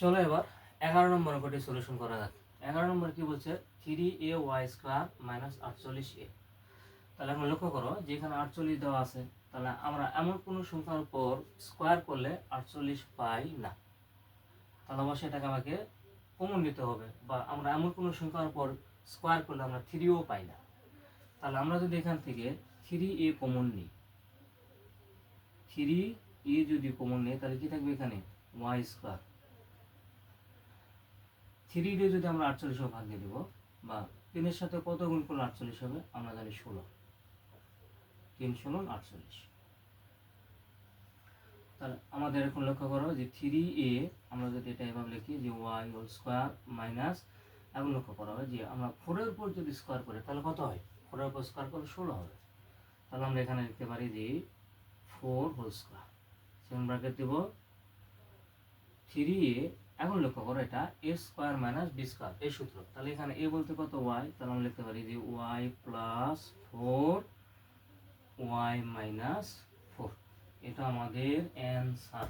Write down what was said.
চলো এবার 11 নম্বর অঙ্কটি সলিউশন করা যাক। 11 নম্বর কি বলছে, 3a² মাইনাস 48a। তাহলে এখন লক্ষ্য করো যে এখানে 48 দেওয়া আছে, তাহলে আমরা এমন কোনো সংখ্যার উপর স্কোয়ার করলে 48 পাই না। তাহলে অবশ্যই এটাকে আমাকে কমন নিতে হবে, বা আমরা এমন কোনো সংখ্যার উপর স্কোয়ার করলে আমরা 3ও পাই না। তাহলে আমরা যদি এখান থেকে 3a কমন নিই, 3a যদি কমন নিই তাহলে কি থাকবে এখানে y²। 3 দিয়ে যদি আমরা 48 ভাগ দিয়ে দেবো, বা 3-এর সাথে কত গুণ করলে 48 হবে, আমরা জানি 16। 3 × 16 48। তাহলে আমাদের এখন লক্ষ্য করো যে 3a আমরা যদি এটা এভাবে লিখি যে y² মাইনাস, এখন লক্ষ্য করা হয় যে আমরা 4-এর উপর যদি স্কোয়ার করি তাহলে কত হয়, 4-এর উপর স্কোয়ার করলে 16 হবে। তাহলে আমরা এখানে লিখতে পারি যে 4² সেকেন্ড ব্র্যাকেট দেব 3a। এখন লক্ষ্য করো এটা a² মাইনাস b² এই সূত্র। তাহলে এখানে a বলতে কত y, তাহলে আমরা লিখতে পারি যে y প্লাস 4 y মাইনাস 4। এটা আমাদের অ্যান্সার।